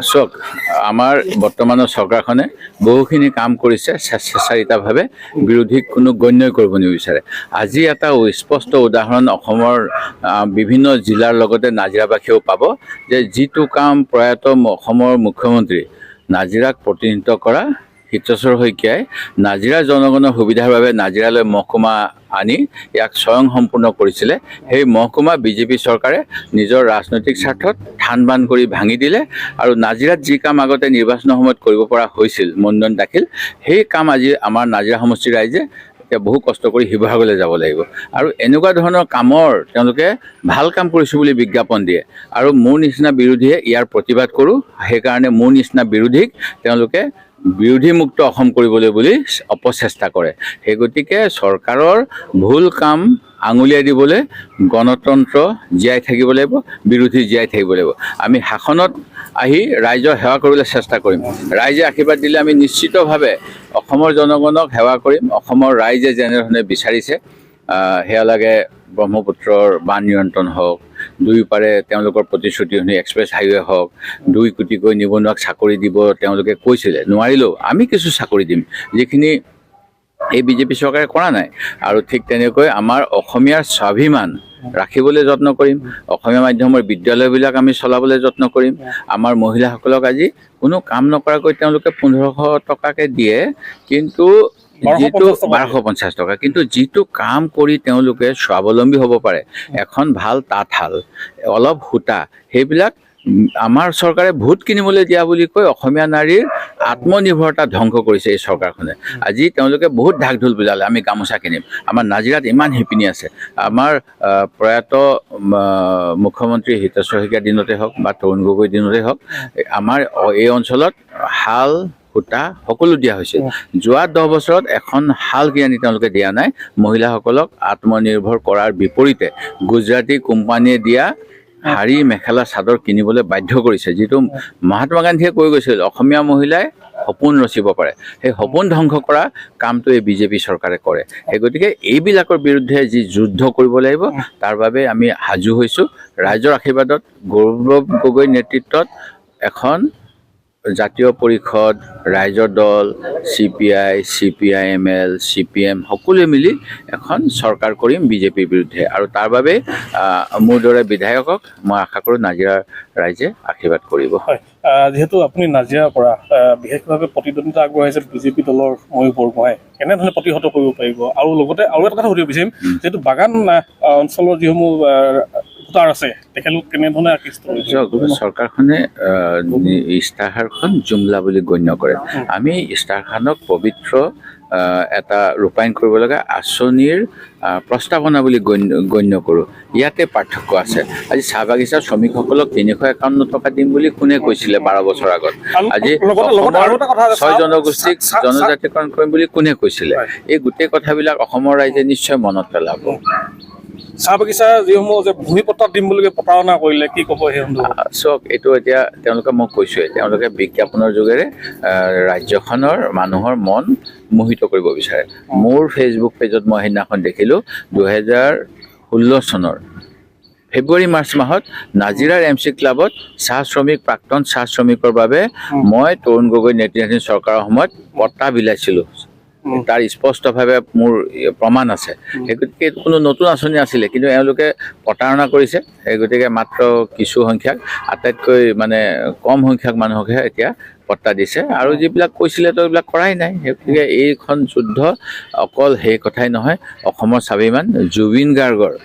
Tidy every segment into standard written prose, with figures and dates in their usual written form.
চাওক আমাৰ বৰ্তমানৰ চৰকাৰখনে বহুখিনি কাম কৰিছে স্বেচ্ছাচাৰিতাভাৱে বিৰোধীক কোনো গণ্যই কৰিব নিবিচাৰে আজি এটা স্পষ্ট উদাহৰণ অসমৰ বিভিন্ন জিলাৰ লগতে নাজিৰাবাসীয়েও পাব যে যিটো কাম প্ৰয়াত অসমৰ মুখ্যমন্ত্ৰী নাজিৰাক প্ৰতিনিধিত্ব কৰা হিতেশ্বৰ শইকীয়াই নাজিৰা জনগণৰ সুবিধাৰ বাবে নাজিৰালৈ মহকুমা আনি ইয়াক স্বয়ং সম্পূৰ্ণ কৰিছিলে সেই মহকুমা বিজেপি চৰকাৰে নিজৰ ৰাজনৈতিক স্বাৰ্থত ঠান বান কৰি ভাঙি দিলে আৰু নাজিৰাত যি কাম আগতে নিৰ্বাচনৰ সময়ত কৰিব পৰা হৈছিল মনোনয়ন দাখিল সেই কাম আজি আমাৰ নাজিৰা সমষ্টিৰ ৰাইজে এতিয়া বহু কষ্ট কৰি শিৱসাগৰলৈ যাব লাগিব আৰু এনেকুৱা ধৰণৰ কামৰ তেওঁলোকে ভাল কাম কৰিছোঁ বুলি বিজ্ঞাপন দিয়ে আৰু মোৰ নিচিনা বিৰোধীয়ে ইয়াৰ প্ৰতিবাদ কৰোঁ সেইকাৰণে মোৰ নিচিনা বিৰোধীক তেওঁলোকে বিৰোধীমুক্ত অসম কৰিবলৈ বুলি অপচেষ্টা কৰে সেই গতিকে চৰকাৰৰ ভুল কাম আঙুলিয়াই দিবলৈ গণতন্ত্ৰ জীয়াই থাকিব লাগিব বিৰোধী জীয়াই থাকিব লাগিব আমি শাসনত আহি ৰাইজৰ সেৱা কৰিবলৈ চেষ্টা কৰিম ৰাইজে আশীৰ্বাদ দিলে আমি নিশ্চিতভাৱে অসমৰ জনগণক সেৱা কৰিম অসমৰ ৰাইজে যেনেধৰণে বিচাৰিছে সেয়া লাগে ব্ৰহ্মপুত্ৰৰ বান নিয়ন্ত্ৰণ হওক দুয়োপাৰে তেওঁলোকৰ প্ৰতিশ্ৰুতি অনুসৰি এক্সপ্ৰেছ হাইৱে হওক 2 কোটিকৈ নিবনুৱাক চাকৰি দিব তেওঁলোকে কৈছিলে নোৱাৰিলেও আমি কিছু চাকৰি দিম যিখিনি এই বিজেপি চৰকাৰে কৰা নাই আৰু ঠিক তেনেকৈ আমাৰ অসমীয়াৰ স্বাভিমান ৰাখিবলৈ যত্ন কৰিম অসমীয়া মাধ্যমৰ বিদ্যালয়বিলাক আমি চলাবলৈ যত্ন কৰিম আমাৰ মহিলাসকলক আজি কোনো কাম নকৰাকৈ তেওঁলোকে 1500 টকাকৈ দিয়ে কিন্তু যিটো 1250 টকা কিন্তু যিটো কাম কৰি তেওঁলোকে স্বাৱলম্বী হ'ব পাৰে এখন ভাল তাঁতশাল অলপ সূতা সেইবিলাক আমাৰ চৰকাৰে ভোট কিনিবলৈ দিয়া বুলি কৈ অসমীয়া নাৰীৰ আত্মনিৰ্ভৰতা ধ্বংস কৰিছে এই চৰকাৰখনে আজি তেওঁলোকে বহুত ঢাক ঢোল বুজালে আমি গামোচা কিনিম আমাৰ নাজিৰাত ইমান শিপিনী আছে আমাৰ প্ৰয়াত মুখ্যমন্ত্ৰী হিতেশ্বৰ শইকীয়াৰ দিনতে হওক বা তৰুণ গগৈৰ দিনতে হওক আমাৰ এই অঞ্চলত শাল সূতা সকলো দিয়া হৈছিল যোৱা 10 বছৰত এখন শাল কিনি তেওঁলোকে দিয়া নাই মহিলাসকলক আত্মনিৰ্ভৰ কৰাৰ বিপৰীতে গুজৰাটী কোম্পানীয়ে দিয়া শাৰী মেখেলা চাদৰ কিনিবলৈ বাধ্য কৰিছে যিটো মহাত্মা গান্ধীয়ে কৈ গৈছিল অসমীয়া মহিলাই সপোন ৰচিব পাৰে সেই সপোন ধ্বংস কৰা কামটো এই বিজেপি চৰকাৰে কৰে সেই গতিকে এইবিলাকৰ বিৰুদ্ধে যি যুদ্ধ কৰিব লাগিব তাৰ বাবে আমি সাজু হৈছোঁ ৰাইজৰ আশীৰ্বাদত গৌৰৱ গগৈৰ নেতৃত্বত এখন জাতীয় পৰিষদ ৰাইজৰ দল CPI CPIML CPM সকলোৱে মিলি এখন চৰকাৰ কৰিম বিজেপিৰ বিৰুদ্ধে আৰু তাৰ বাবে মোৰ দৰে বিধায়কক মই আশা কৰোঁ নাজিৰাৰ ৰাইজে আশীৰ্বাদ কৰিব যেহেতু আপুনি নাজিৰাৰ পৰা বিশেষভাৱে প্ৰতিদ্বন্দ্বিতা আগবঢ়াইছে বিজেপি দলৰ ময়ূৰ বৰগোহাঁই কেনেধৰণে প্ৰতিহত কৰিব পাৰিব আৰু লগতে আৰু এটা কথা সুধিব বিচাৰিম যিহেতু বাগান অঞ্চলৰ যিসমূহ ভোটাৰ আছে তেখেতলোক কেনেধৰণে আকৃষ্ট চৰকাৰখনে ইস্তাহাৰখন জুমলা বুলি গণ্য কৰে আমি ইস্তাহাৰখনক পবিত্ৰ এটা ৰূপায়ণ কৰিব লগা আঁচনিৰ প্ৰস্তাৱনা বুলি গণ্য কৰোঁ ইয়াতে পাৰ্থক্য আছে আজি চাহ বাগিচাৰ শ্ৰমিকসকলক 351 টকা দিম বুলি কোনে কৈছিলে 12 বছৰ আগত আজি 6 জনগোষ্ঠীক জনজাতিকৰণ কৰিম বুলি কোনে কৈছিলে এই গোটেই কথাবিলাক অসমৰ ৰাইজে নিশ্চয় মনত পেলাব চাহ বাগিচা যিসমূহ যে ভূমিপট্টা দিম বুলি প্ৰতাৰণা কৰিলে কি ক'ব সেই চাওক এইটো এতিয়া তেওঁলোকে মই কৈছোঁৱে তেওঁলোকে বিজ্ঞাপনৰ যোগেৰে ৰাজ্যখনৰ মানুহৰ মন মোহিত কৰিব বিচাৰে মোৰ ফেচবুক পেজত মই সেইদিনাখন দেখিলোঁ 2016 চনৰ ফেব্ৰুৱাৰী মাৰ্চ মাহত নাজিৰাৰ MC ক্লাবত চাহ শ্ৰমিক প্ৰাক্তন চাহ শ্ৰমিকৰ বাবে মই তৰুণ গগৈ নেতৃত্বাধীন চৰকাৰৰ সময়ত পট্টা বিলাইছিলোঁ তাৰ স্পষ্টভাৱে মোৰ প্ৰমাণ আছে সেই গতিকে কোনো নতুন আঁচনি আছিলে কিন্তু এওঁলোকে প্ৰতাৰণা কৰিছে সেই গতিকে মাত্ৰ কিছু সংখ্যক আটাইতকৈ মানে কম সংখ্যক মানুহকহে এতিয়া পট্টা দিছে আৰু যিবিলাক কৈছিলে তো এইবিলাক কৰাই নাই গতিকে এইখন যুদ্ধ অকল সেই কথাই নহয় অসমৰ স্বাভিমান জুবিন গাৰ্গৰ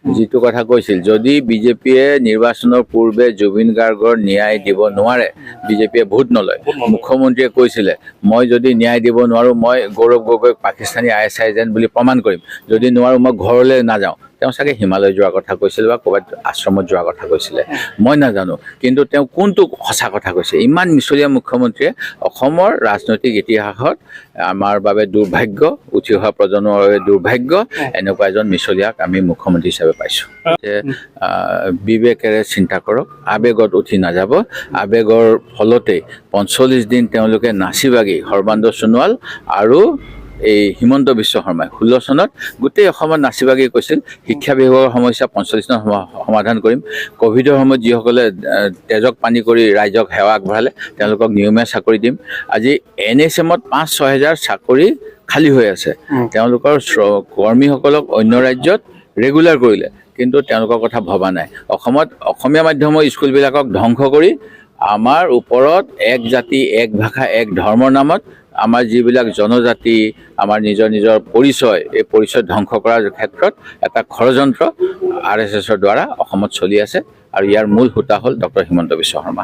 যিটো কথা কৈছিল যদি বিজেপিয়ে নিৰ্বাচনৰ পূৰ্বে জুবিন গাৰ্গৰ ন্যায় দিব নোৱাৰে বিজেপিয়ে ভোট নলয় মুখ্যমন্ত্ৰীয়ে কৈছিলে মই যদি ন্যায় দিব নোৱাৰোঁ মই গৌৰৱ গগৈক পাকিস্তানী ISI এজেণ্ট বুলি প্ৰমাণ কৰিম যদি নোৱাৰোঁ মই ঘৰলৈ নাযাওঁ তেওঁ চাগে হিমালয় যোৱাৰ কথা কৈছিল বা ক'ৰবাত আশ্ৰমত যোৱাৰ কথা কৈছিলে মই নাজানো কিন্তু তেওঁ কোনটো সঁচা কথা কৈছে ইমান মিছলীয়া মুখ্যমন্ত্ৰীয়ে অসমৰ ৰাজনৈতিক ইতিহাসত আমাৰ বাবে দুৰ্ভাগ্য উঠি অহা প্ৰজন্মৰ বাবে দুৰ্ভাগ্য এনেকুৱা এজন মিছলীয়াক আমি মুখ্যমন্ত্ৰী হিচাপে পাইছোঁ যে বিবেকেৰে চিন্তা কৰক আৱেগত উঠি নাযাব আৱেগৰ ফলতেই 45 দিন তেওঁলোকে নাচি বাগি সৰ্বানন্দ সোণোৱাল আৰু এই হিমন্ত বিশ্ব শৰ্মাই 16 চনত গোটেই অসমত নাচি বাগি কৈছিল শিক্ষা বিভাগৰ সমস্যা 45 চনত সমাধান কৰিম। ক'ভিডৰ সময়ত যিসকলে তেজক পানী কৰি ৰাইজক সেৱা আগবঢ়ালে তেওঁলোকক নিয়মীয়া চাকৰি দিম। আজি NSMত 5-6 হাজাৰ চাকৰি খালী হৈ আছে। তেওঁলোকৰ কৰ্মীসকলক অন্য ৰাজ্যত ৰেগুলাৰ কৰিলে, কিন্তু তেওঁলোকৰ কথা ভবা নাই। অসমত অসমীয়া মাধ্যমৰ স্কুলবিলাকক ধ্বংস কৰি আমাৰ ওপৰত এক জাতি, এক ভাষা, এক ধৰ্মৰ নামত আমাৰ যিবিলাক জনজাতি, আমাৰ নিজৰ পৰিচয়, এই পৰিচয় ধ্বংস কৰাৰ ক্ষেত্ৰত এটা ষড়যন্ত্ৰ RSSৰ দ্বাৰা অসমত চলি আছে। আৰু ইয়াৰ মূল হোতা হ'ল ডক্টৰ হিমন্ত বিশ্ব শৰ্মা।